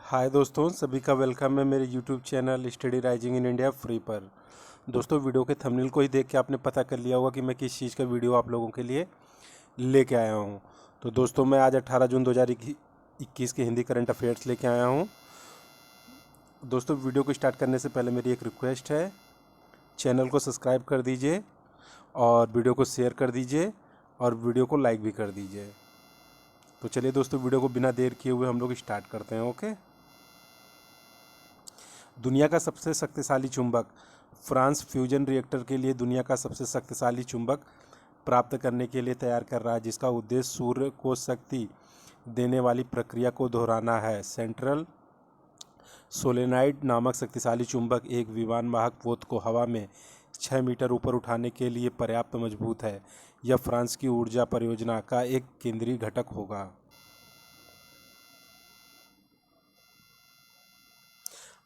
हाय दोस्तों, सभी का वेलकम है मेरे YouTube channel study rising in India free पर। दोस्तों, वीडियो के थंबनेल को ही देख के आपने पता कर लिया होगा कि मैं किस चीज़ का वीडियो आप लोगों के लिए लेके आया हूँ। तो दोस्तों, मैं आज 18 जून 2021 के हिंदी करंट अफेयर्स लेके आया हूँ। दोस्तों, वीडियो को स्टार्ट करने से पहले मेरी एक रिक्वेस्ट है, चैनल को सब्सक्राइब कर दीजिए और वीडियो को शेयर कर दीजिए और वीडियो को लाइक भी कर दीजिए। तो चलिए दोस्तों, वीडियो को बिना देर किए हुए हम लोग स्टार्ट करते हैं। ओके। दुनिया का सबसे शक्तिशाली चुंबक। फ्रांस फ्यूजन रिएक्टर के लिए दुनिया का सबसे शक्तिशाली चुंबक प्राप्त करने के लिए तैयार कर रहा है, जिसका उद्देश्य सूर्य को शक्ति देने वाली प्रक्रिया को दोहराना है। सेंट्रल सोलेनाइड नामक शक्तिशाली चुंबक एक विमान वाहक पोत को हवा में 6 मीटर ऊपर उठाने के लिए पर्याप्त मजबूत है। यह फ्रांस की ऊर्जा परियोजना का एक केंद्रीय घटक होगा।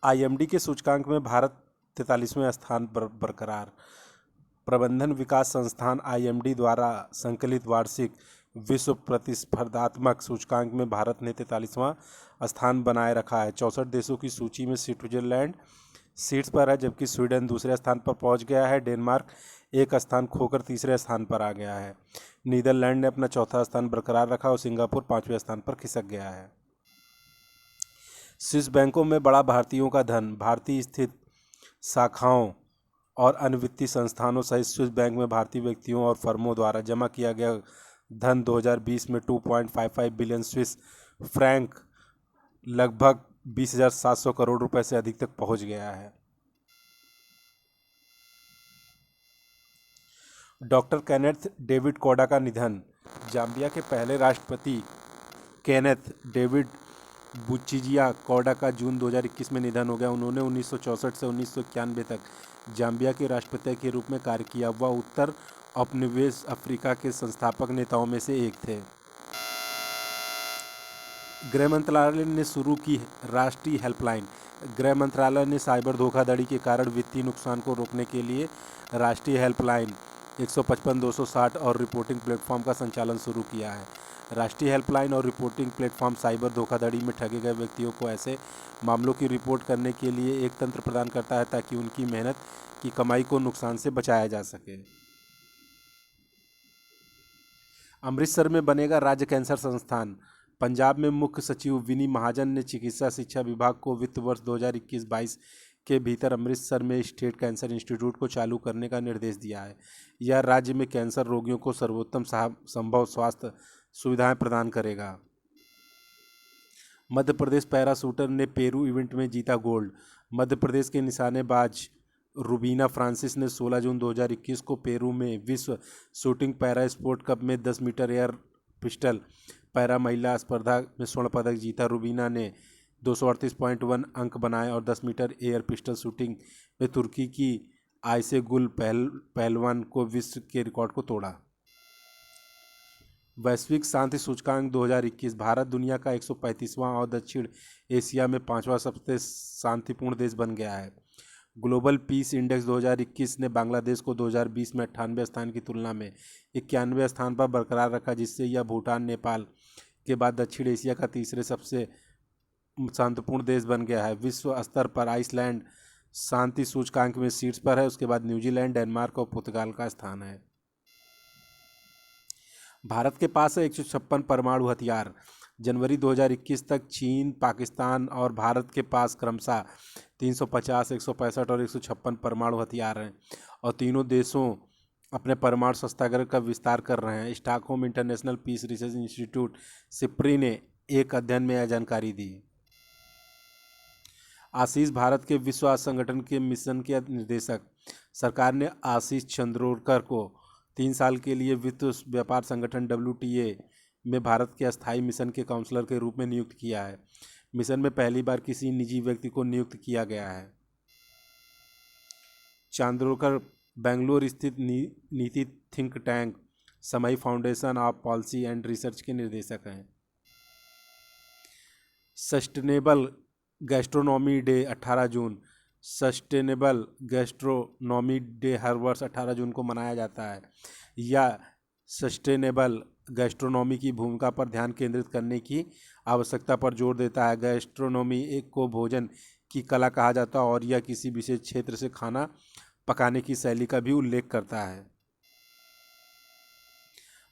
आईएमडी के सूचकांक में भारत 43वें स्थान पर बरकरार। प्रबंधन विकास संस्थान आईएमडी द्वारा संकलित वार्षिक विश्व प्रतिस्पर्धात्मक सूचकांक में भारत ने 43वां स्थान बनाए रखा है। 64 देशों की सूची में स्विट्जरलैंड शीर्ष पर है, जबकि स्वीडन दूसरे स्थान पर पहुंच गया है। डेनमार्क एक स्थान खोकर तीसरे स्थान पर आ गया है। नीदरलैंड ने अपना चौथा स्थान बरकरार रखा और सिंगापुर 5वें स्थान पर खिसक गया है। स्विस बैंकों में बड़ा भारतीयों का धन। भारतीय स्थित शाखाओं और अन्य वित्तीय संस्थानों सहित स्विस बैंक में भारतीय व्यक्तियों और फर्मों द्वारा जमा किया गया धन 2020 में 2.55 बिलियन स्विस फ्रैंक, लगभग 20,700 करोड़ रुपए से अधिक तक पहुंच गया है। डॉक्टर केनेथ डेविड कोडा का निधन। जाम्बिया के पहले राष्ट्रपति केनेथ डेविड बुचिजिया कोडा का जून 2021 में निधन हो गया। उन्होंने 1964 से 1991 तक जाम्बिया के राष्ट्रपति के रूप में कार्य किया। वह उत्तर औपनिवेश अफ्रीका के संस्थापक नेताओं में से एक थे। गृह मंत्रालय ने शुरू की राष्ट्रीय हेल्पलाइन। गृह मंत्रालय ने साइबर धोखाधड़ी के कारण वित्तीय नुकसान को रोकने के लिए राष्ट्रीय हेल्पलाइन 155-260 और रिपोर्टिंग प्लेटफॉर्म का संचालन शुरू किया है। राष्ट्रीय हेल्पलाइन और रिपोर्टिंग प्लेटफॉर्म साइबर धोखाधड़ी में ठगे गए व्यक्तियों को ऐसे मामलों की रिपोर्ट करने के लिए एक तंत्र प्रदान करता है ताकि उनकी मेहनत की कमाई को नुकसान से बचाया जा सके। अमृतसर में बनेगा राज्य कैंसर संस्थान। पंजाब में मुख्य सचिव विनी महाजन ने चिकित्सा शिक्षा विभाग को वित्त वर्ष 2021-22 के भीतर अमृतसर में स्टेट कैंसर इंस्टीट्यूट को चालू करने का निर्देश दिया है। यह राज्य में कैंसर रोगियों को सर्वोत्तम संभव स्वास्थ्य सुविधाएं प्रदान करेगा। मध्य प्रदेश पैराशूटर ने पेरू इवेंट में जीता गोल्ड। मध्य प्रदेश के निशानेबाज रुबीना फ्रांसिस ने 16 जून 2021 को पेरू में विश्व शूटिंग पैरा स्पोर्ट कप में 10 मीटर एयर पिस्टल पैरा महिला स्पर्धा में स्वर्ण पदक जीता। रुबीना ने 238.1 अंक बनाए और 10 मीटर एयर पिस्टल शूटिंग में तुर्की की आयसे गुल पहलवान को विश्व के रिकॉर्ड को तोड़ा। वैश्विक शांति सूचकांक 2021। भारत दुनिया का 135वां और दक्षिण एशिया में 5वां सबसे शांतिपूर्ण देश बन गया है। ग्लोबल पीस इंडेक्स 2021 ने बांग्लादेश को 2020 में 98 स्थान की तुलना में 91 स्थान पर बरकरार रखा, जिससे यह भूटान नेपाल के बाद दक्षिण एशिया का तीसरे सबसे शांतिपूर्ण देश बन गया है। विश्व स्तर पर आइसलैंड शांति सूचकांक में शीर्ष पर है। उसके बाद न्यूजीलैंड, डेनमार्क और पुर्तगाल का स्थान है। भारत के पास है 156 परमाणु हथियार। जनवरी 2021 तक चीन, पाकिस्तान और भारत के पास क्रमशः 350, 165 और 156 परमाणु हथियार हैं और तीनों देशों अपने परमाणु शस्त्रागार का विस्तार कर रहे हैं। Stockholm International Peace Research Institute SIPRI ने एक अध्ययन में यह जानकारी दी। आशीष भारत के विश्व स्वास्थ्य संगठन के मिशन के निर्देशक। सरकार ने आशीष चंद्रोरकर को 3 साल के लिए विश्व व्यापार संगठन WTA में भारत के अस्थायी मिशन के काउंसलर के रूप में नियुक्त किया है। मिशन में पहली बार किसी निजी व्यक्ति को नियुक्त किया गया है। चांद्रोरकर बेंगलुरु स्थित नीति थिंक टैंक समाई foundation of policy and research के निर्देशक हैं। सस्टेनेबल गैस्ट्रोनॉमी डे 18 जून। सस्टेनेबल गैस्ट्रोनॉमी डे हर वर्ष 18 जून को मनाया जाता है। यह सस्टेनेबल गैस्ट्रोनॉमी की भूमिका पर ध्यान केंद्रित करने की आवश्यकता पर जोर देता है। गैस्ट्रोनॉमी एक को भोजन की कला कहा जाता है और यह किसी विशेष क्षेत्र से खाना पकाने की शैली का भी उल्लेख करता है।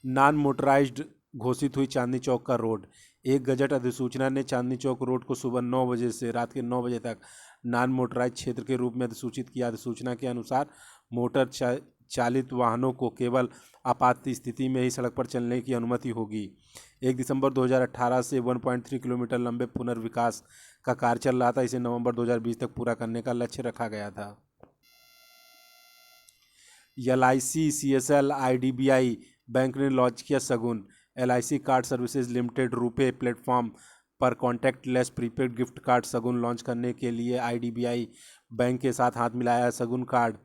नॉन मोटराइज्ड घोषित हुई चांदनी चौक का रोड। एक गजट अधिसूचना ने चांदनी चौक रोड को सुबह 9 बजे से रात के 9 बजे तक नॉन मोटराइज क्षेत्र के रूप में अधिसूचित किया। अधिसूचना के अनुसार मोटर चालित वाहनों को केवल आपात स्थिति में ही सड़क पर चलने की अनुमति होगी। 1 दिसंबर 2018 से 1.3 किलोमीटर लंबे पुनर्विकास का कार्य चल रहा था। इसे नवंबर 2020 तक पूरा करने का लक्ष्य रखा गया था। LIC, CSL, IDBI बैंक ने लॉन्च किया शगुन। LIC card services limited RuPay platform पर कॉन्टैक्टलेस प्रीपेड गिफ्ट कार्ड शगुन लॉन्च करने के लिए IDBI बैंक के साथ हाथ मिलाया। शगुन कार्ड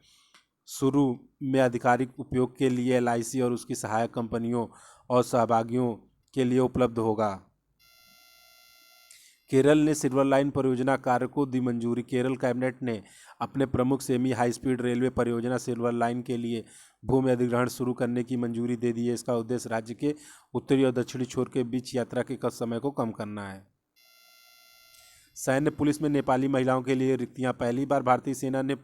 शुरू में आधिकारिक उपयोग के लिए LIC और उसकी सहायक कंपनियों और सहभागियों के लिए उपलब्ध होगा। केरल ने सिल्वर लाइन परियोजना कार्य को दी मंजूरी। केरल कैबिनेट ने अपने प्रमुख सेमी हाई स्पीड रेलवे परियोजना सिल्वर लाइन के लिए भूमि अधिग्रहण शुरू करने की मंजूरी दे दी है। इसका उद्देश्य राज्य के उत्तरी और दक्षिणी छोर के बीच यात्रा के समय को कम करना है। सैन्य पुलिस में नेपाली महिलाओं के लिए रिक्तियां। पहली बार भारतीय सेना ने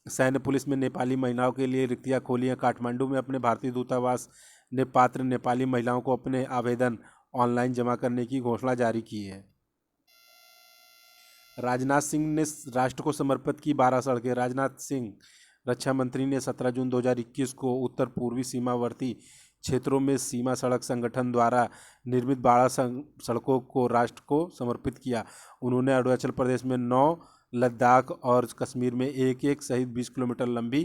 सैन्य पुलिस में नेपाली महिलाओं के लिए रिक्तियां खोली हैं। काठमांडू में अपने भारतीय दूतावास ने पात्र नेपाली महिलाओं को अपने आवेदन ऑनलाइन जमा करने की घोषणा जारी की है। राजनाथ सिंह ने राष्ट्र को समर्पित की 12 सड़कें। राजनाथ सिंह रक्षा मंत्री ने 17 जून 2021 को उत्तर पूर्वी सीमावर्ती क्षेत्रों में सीमा सड़क संगठन द्वारा निर्मित 12 सड़कों को राष्ट्र को समर्पित किया। उन्होंने अरुणाचल प्रदेश में 9, लद्दाख और कश्मीर में एक सहित 20 किलोमीटर लंबी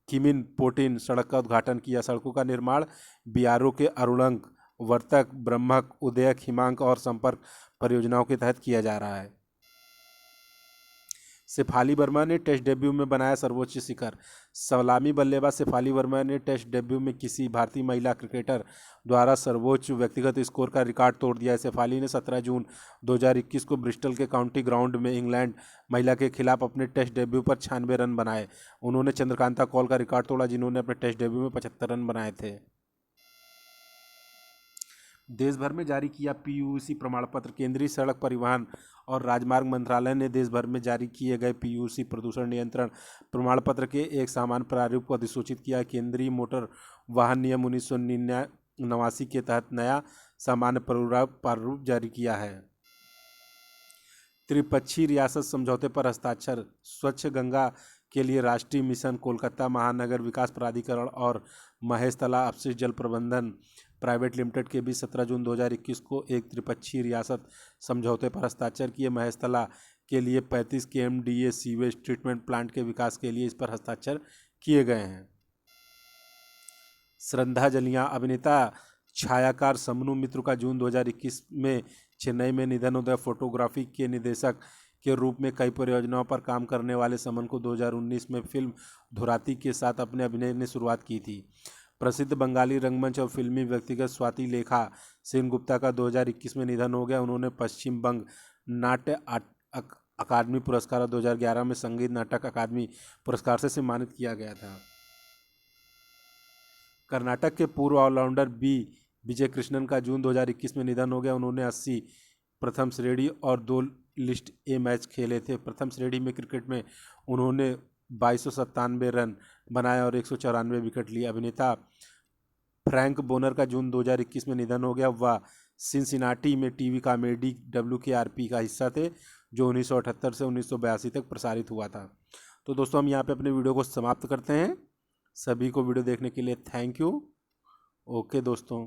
किमिन पोटिन सड़क का उद्घाटन किया। सड़कों का निर्माण बीआरओ के अरुणंक, वर्तक, ब्रह्मक, उदयक, हिमांक और संपर्क परियोजनाओं के तहत किया जा रहा है। शेफाली वर्मा ने टेस्ट डेब्यू में बनाया सर्वोच्च शिखर। सलामी बल्लेबाज शेफाली वर्मा ने टेस्ट डेब्यू में किसी भारतीय महिला क्रिकेटर द्वारा सर्वोच्च व्यक्तिगत स्कोर का रिकॉर्ड तोड़ दिया है। शेफाली ने 17 जून 2021 को ब्रिस्टल के काउंटी ग्राउंड में इंग्लैंड महिला के खिलाफ अपने टेस्ट डेब्यू पर 96 रन बनाए। उन्होंने चंद्रकांता कौल का रिकॉर्ड तोड़ा, जिन्होंने अपने टेस्ट डेब्यू में 75 रन बनाए थे। देश भर में जारी किया PUC प्रमाण पत्र। केंद्रीय सड़क परिवहन और राजमार्ग मंत्रालय ने देश भर में जारी किए गए PUC प्रदूषण नियंत्रण प्रमाण पत्र के एक सामान्य प्रारूप को अधिसूचित किया। केंद्रीय मोटर वाहन नियम 1989 के तहत नया सामान्य प्रारूप जारी किया है। त्रिपक्षीय रियासत समझौते पर हस्ताक्षर। स्वच्छ गंगा के लिए राष्ट्रीय मिशन, कोलकाता महानगर विकास प्राधिकरण और महेशतला अपशिष्ट जल प्रबंधन प्राइवेट लिमिटेड के बीच 17 जून 2021 को एक त्रिपक्षीय रियासत समझौते पर हस्ताक्षर किए। महेशतला के लिए 35 KMDA सीवेज ट्रीटमेंट प्लांट के विकास के लिए इस पर हस्ताक्षर किए गए हैं। श्रद्धांजलियां। अभिनेता छायाकार समनू मित्र का जून 2021 में चेन्नई में निधन हो गया। फोटोग्राफी के निदेशक के रूप में कई परियोजनाओं पर काम करने वाले समन को 2019 में फिल्म धुराती के साथ अपने अभिनय ने शुरुआत की थी। प्रसिद्ध बंगाली रंगमंच और फिल्मी व्यक्तिगत स्वाति लेखा सेनगुप्ता का 2021 में निधन हो गया। उन्होंने पश्चिम बंग नाट्य अकादमी पुरस्कार और 2011 में संगीत नाटक अकादमी पुरस्कार से सम्मानित किया गया था। कर्नाटक के पूर्व ऑलराउंडर विजय कृष्णन का जून 2021 में निधन हो गया। उन्होंने 80 प्रथम श्रेणी और 2 लिस्ट ए मैच खेले थे। प्रथम श्रेणी में क्रिकेट में उन्होंने 2297 रन बनाए और 194 विकेट लिए। अभिनेता फ्रैंक बोनर का जून 2021 में निधन हो गया। वह सिनसिनाटी में टीवी कॉमेडी WKRP का हिस्सा थे, जो 1978 से 1982 तक प्रसारित हुआ था। तो दोस्तों, हम यहाँ पे अपने वीडियो को समाप्त करते हैं। सभी को वीडियो देखने के लिए थैंक यू। ओके दोस्तों।